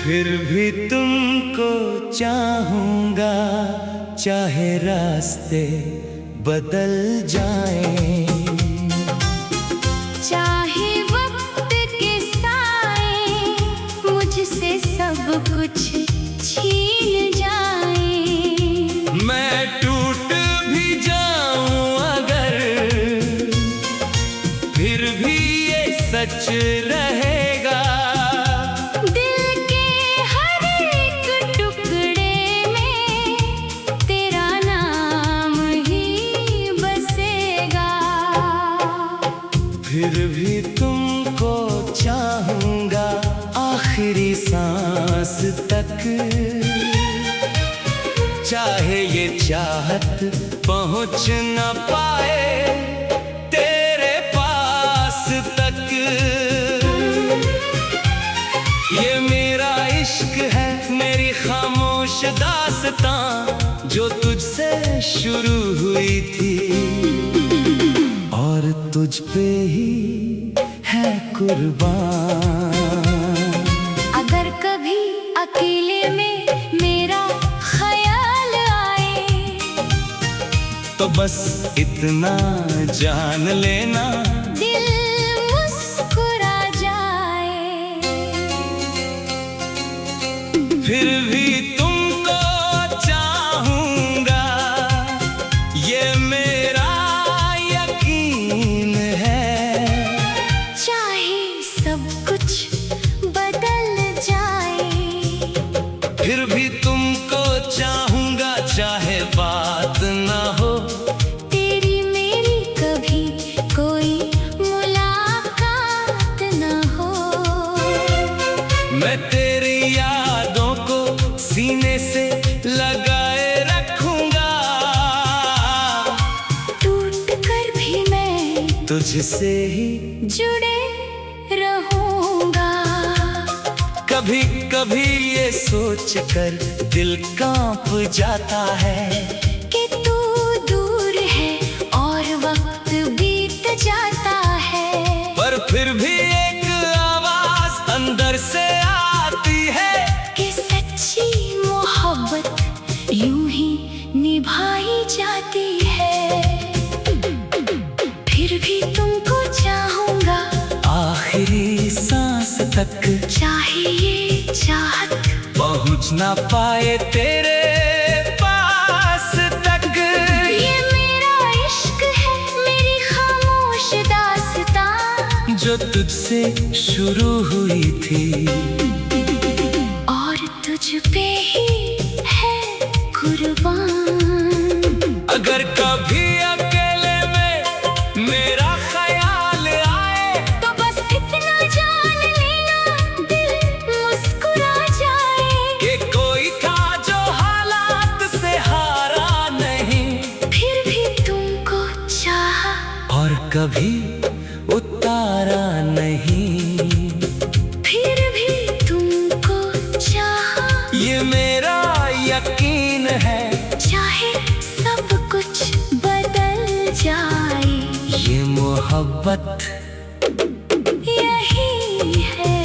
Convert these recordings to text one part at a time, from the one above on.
फिर भी तुमको चाहूंगा, चाहे रास्ते बदल जाएं, चाहे वक्त के साए मुझसे सब कुछ छीन जाएं। मैं टूट भी जाऊं अगर, फिर भी ये सच रहेगा। दिल के हर एक टुकड़े में तेरा नाम ही बसेगा। फिर भी तुमको चाहूंगा आखिरी सांस तक, चाहे ये चाहत पहुंच न पाए तेरे पास तक। ये मेरा इश्क है, मेरी खामोश दास्तां जो तुझसे शुरू हुई थी, और तुझ पे ही है कुर्बान। अगर कभी अकेले में मेरा ख्याल आए, तो बस इतना जान लेना, दिल मुस्कुरा जाए। फिर भी तुमको चाहूंगा, ये मेरा यकीन है। चाहे सब कुछ बदल जाए, फिर भी तुमको चाहूंगा, चाहे बात ना हो, तेरी मेरी कभी कोई मुलाकात न हो। मैं तेरी यादों को सीने से लगाए रखूंगा, टूट कर भी मैं तुझसे ही जुड़े रहूंगा। कभी कभी ये सोच कर दिल कांप जाता है कि तू दूर है और वक्त बीत जाता है, पर फिर भी एक आवाज अंदर से आती है कि सच्ची मोहब्बत यूं ही निभाई जाती है। फिर भी तुमको चाहूंगा आखिरी सांस तक, चाहे ये चाहत पहुंच ना पाए तेरे पास तक। ये मेरा इश्क है, मेरी खामोश दास्तां जो तुझसे शुरू हुई थी, और तुझ पे ही है कुर्बान। अगर कभी अकेले में मेरा ख्याल आए, तो बस इतना जान लेना, दिल मुस्कुरा जाए। कि कोई था जो हालात से हारा नहीं, फिर भी तुमको चाहा, और कभी उतारा नहीं। फिर भी तुमको चाहा, ये मेरा यकीन है, चाहे सब कुछ बदल जाए। ये मोहब्बत यही है।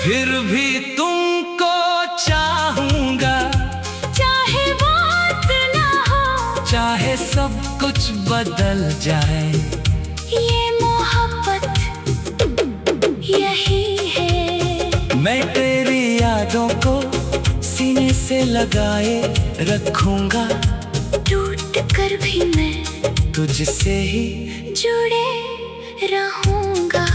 फिर भी तुमको चाहूंगा, चाहे बात ना हो, चाहे सब कुछ बदल जाए। ये मोहब्बत यही है। मैं तेरी यादों को सीने से लगाए रखूंगा, टूट कर भी मैं तुझसे ही जुड़े रहूंगा।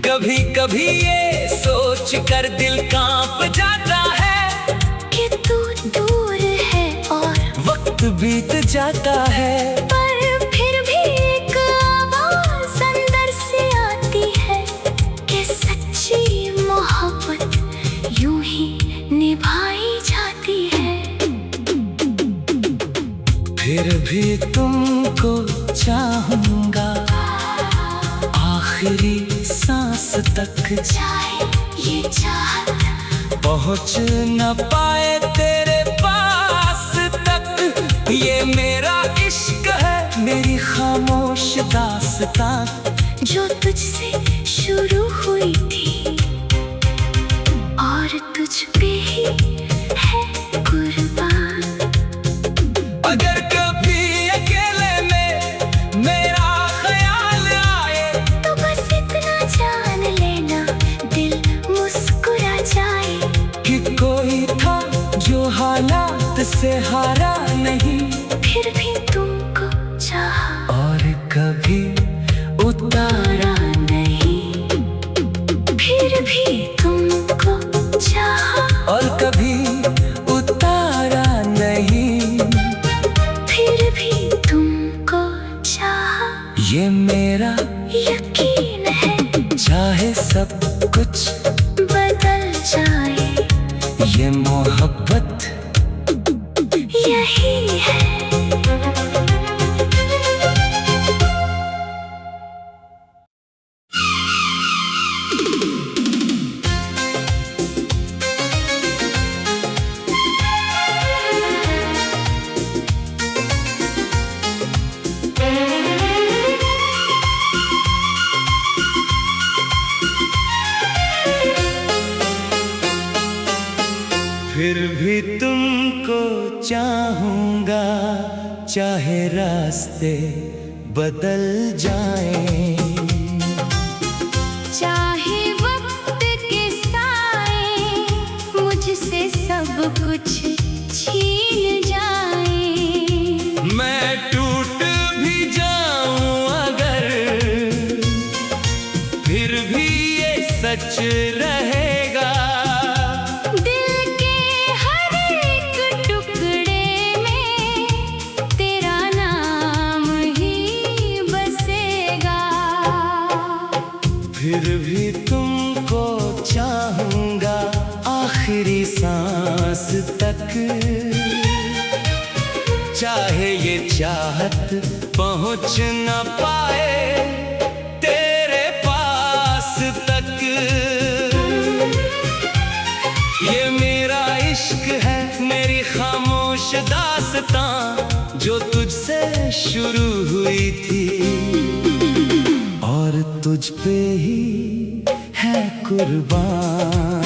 कभी कभी ये सोच कर दिल कांप जाता है कि तू दूर है और वक्त बीत जाता है, पर फिर भी एक आवाज अंदर से आती है कि सच्ची मोहब्बत यूं ही निभाई जाती है। फिर भी तुमको चाहूंगा आखिरी सांस तक, चाहे ये चाहत पहुंच न पाए तेरे पास तक। ये मेरा इश्क है, मेरी खामोश दास्तां जो तुझसे शुरू हुई थी और तुझ पे ही है कुर्बान। अगर कभी अकेले में मेरा ख्याल आए तो बस इतना जान लेना दिल मुस्कुरा जाए कि कोई था जो हालात से हारा नहीं, फिर भी तुमको चाहा और कभी उतारा नहीं, फिर भी तुमको चाहा और कभी उतारा नहीं। फिर भी तुमको चाहा, ये मेरा यकीन है चाहे सब कुछ बदल जाए, ये मोहब्बत यही है। फिर भी तुमको चाहूंगा चाहे रास्ते बदल जाएं। चाहे वक्त के साए मुझसे सब कुछ छीन जाए, मैं टूट भी जाऊं अगर, फिर भी ये सच रहेगा। दिल के हर एक टुकड़े में तेरा नाम ही बसेगा। फिर भी तुमको चाहूंगा आखिरी सांस तक, चाहे ये चाहत पहुंच न पाए तेरे पास तक। ये मेरा इश्क है, मेरी खामोश दास्तां जो तुझसे शुरू हुई थी और तुझ पे ही है कुर्बान।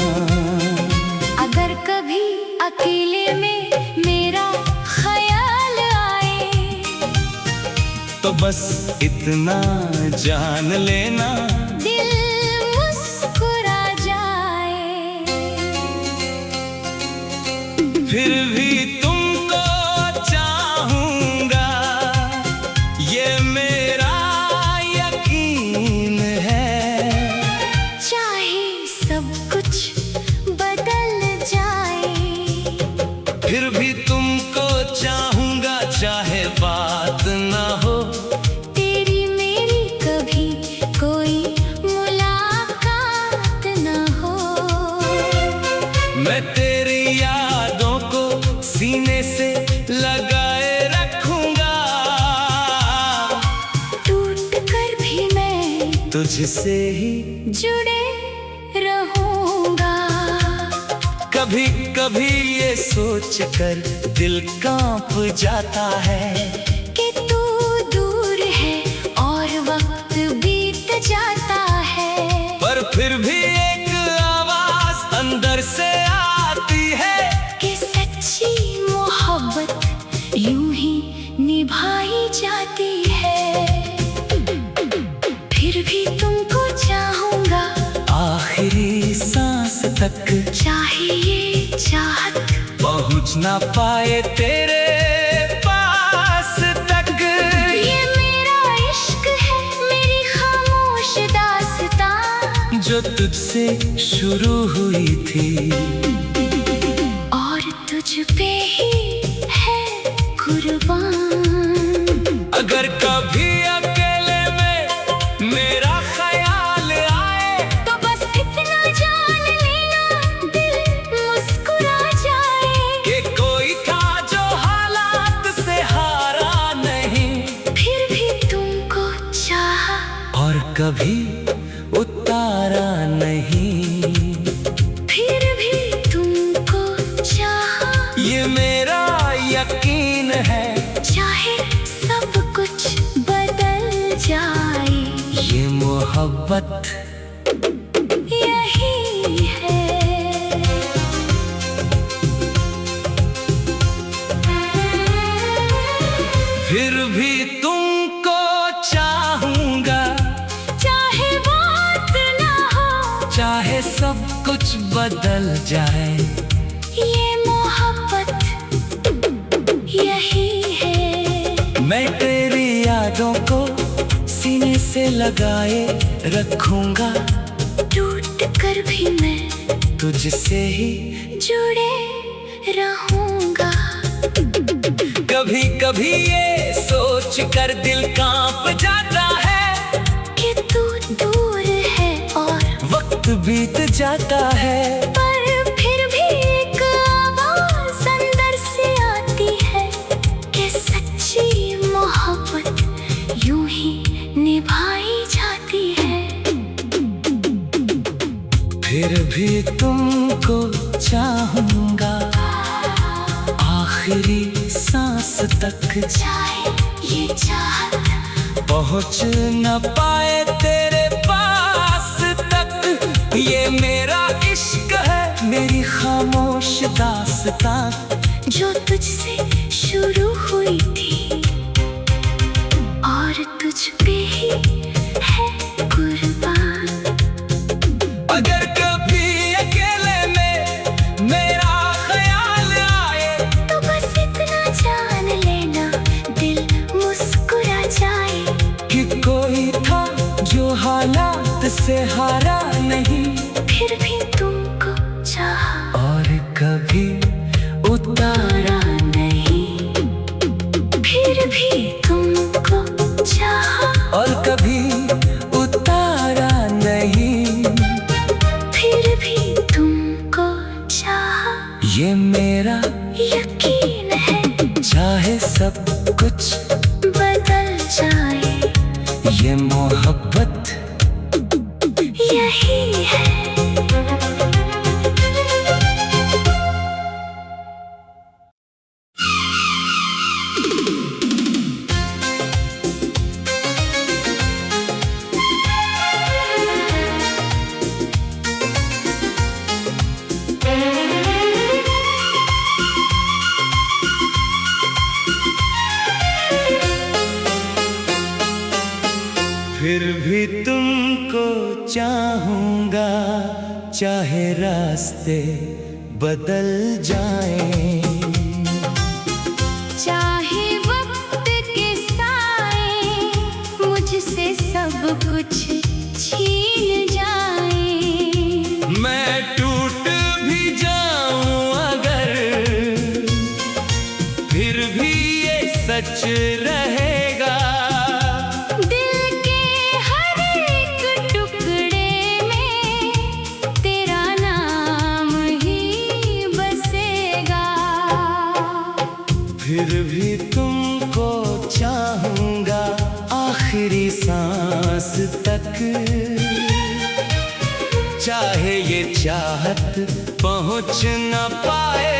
अगर कभी अकेले में मेरा ख्याल आए तो बस इतना जान लेना दिल मुस्कुरा जाए, फिर भी तुमको चाहूंगा, ये मेरा यकीन है। चाहे सब कुछ बदल जाए, फिर भी तुमको चाहूंगा चाहे बात ना हो, तेरी मेरी कभी कोई मुलाकात न हो। मैं तेरी यादों को सीने से लगाए रखूंगा, टूट कर भी मैं तुझसे ही जुड़े रहूंगा। कभी कभी ये सोच कर दिल कांप जाता है कि तू दूर है और वक्त बीत जाता है, पर फिर भी एक आवाज अंदर से आती है कि सच्ची मोहब्बत यूं ही निभाई जाती है। फिर भी तुमको चाहूंगा आखिरी सांस तक, चाहे ये चाहत पहुंच ना पाए तेरे पास तक। ये मेरा इश्क है, मेरी खामोश दास्तां जो तुझसे शुरू हुई थी और तुझ पे ही है कुर्बान। अगर कभी अकेले में मेरा ख्याल आए तो बस इतना जान लेना दिल मुस्कुरा जाए, कि कोई था जो हालात से हारा नहीं, फिर भी तुमको चाहा और कभी उतारा नहीं। फिर भी तुमको चाहा, ये मेरा यकीन है चाहे सब कुछ मोहब्बत यही है। फिर भी तुमको चाहूंगा, चाहे बात ना हो, चाहे सब कुछ बदल जाए। ये मोहब्बत यही है। मैं तेरी यादों को सीने से लगाए रखूंगा, टूट कर भी मैं तुझसे ही जुड़े रहूंगा। कभी कभी ये सोच कर दिल कांप जाता है कि तू दूर है और वक्त बीत जाता है। पर फिर भी एक आवाज अंदर से आती है कि सच्ची मोहब्बत यूं ही निभाई जाती है। फिर भी तुमको चाहूंगा, आखिरी सांस तक चाहे ये चाहत पहुंच न पाए तेरे पास तक। ये मेरा इश्क है, मेरी खामोश दास्तां, जो तुझसे शुरू हुई थी और तुझ पे ही है कुर्बान। अगर कभी अकेले में मेरा ख्याल आए, तो बस इतना जान लेना दिल मुस्कुरा जाए कि कोई था जो हालात से हारा नहीं, फिर भी तुमको चाहा और कभी उतारा नहीं। फिर भी तुमको चाहा और कभी उतारा नहीं। फिर भी तुमको चाहा ये मेरा यकीन है चाहे सब कुछ बदल जाए। ये मोहब्बत यही है। फिर भी तुमको चाहूंगा, चाहे रास्ते बदल जाएं। चाहे वक्त के साए मुझसे सब कुछ छीन जाए। मैं टूट भी जाऊं अगर, फिर भी ये सच रहेगा। दिल के हर एक टुकड़े में तेरा नाम ही बसेगा। फिर भी तुमको चाहूंगा, आखिरी सांस तक, चाहे ये चाहत पहुंच न पाए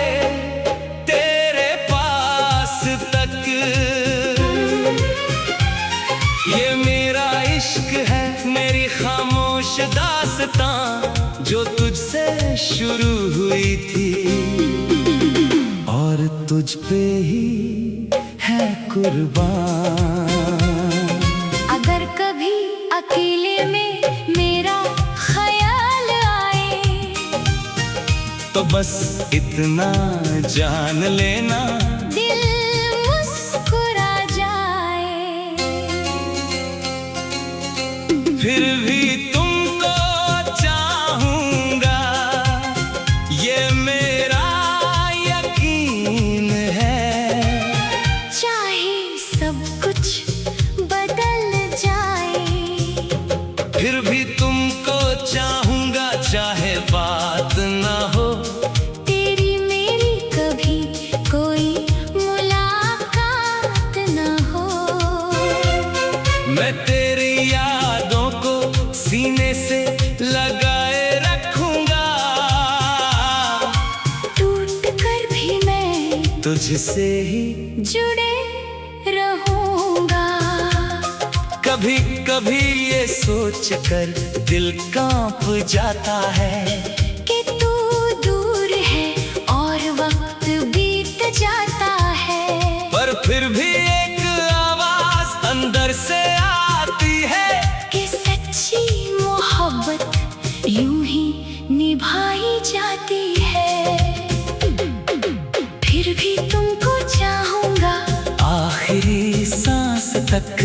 तेरे पास तक। ये मेरा इश्क है, मेरी खामोश दास्तां, जो तुझसे शुरू हुई थी और तुझ पे ही है कुर्बान। अगर कभी अकेले में मेरा ख्याल आए, तो बस इतना जान लेना दिल मुस्कुरा जाए। फिर भी तुमको चाहूंगा, ये मेरा यकीन है। चाहे सब कुछ बदल जाए, फिर भी तुमको चाहूंगा, चाहे बात ना हो, तेरी मेरी कभी कोई मुलाकात न हो। मैं तेरी यादों को सीने से लगाए रखूंगा, टूट कर भी मैं तुझसे ही जुड़े रहूंगा। कभी कभी ये सोच कर दिल कांप जाता है कि तू दूर है और वक्त बीत जाता है। पर फिर भी एक आवाज अंदर से आती है कि सच्ची मोहब्बत यूं ही निभाई जाती है। फिर भी तुमको चाहूंगा आखिरी सांस तक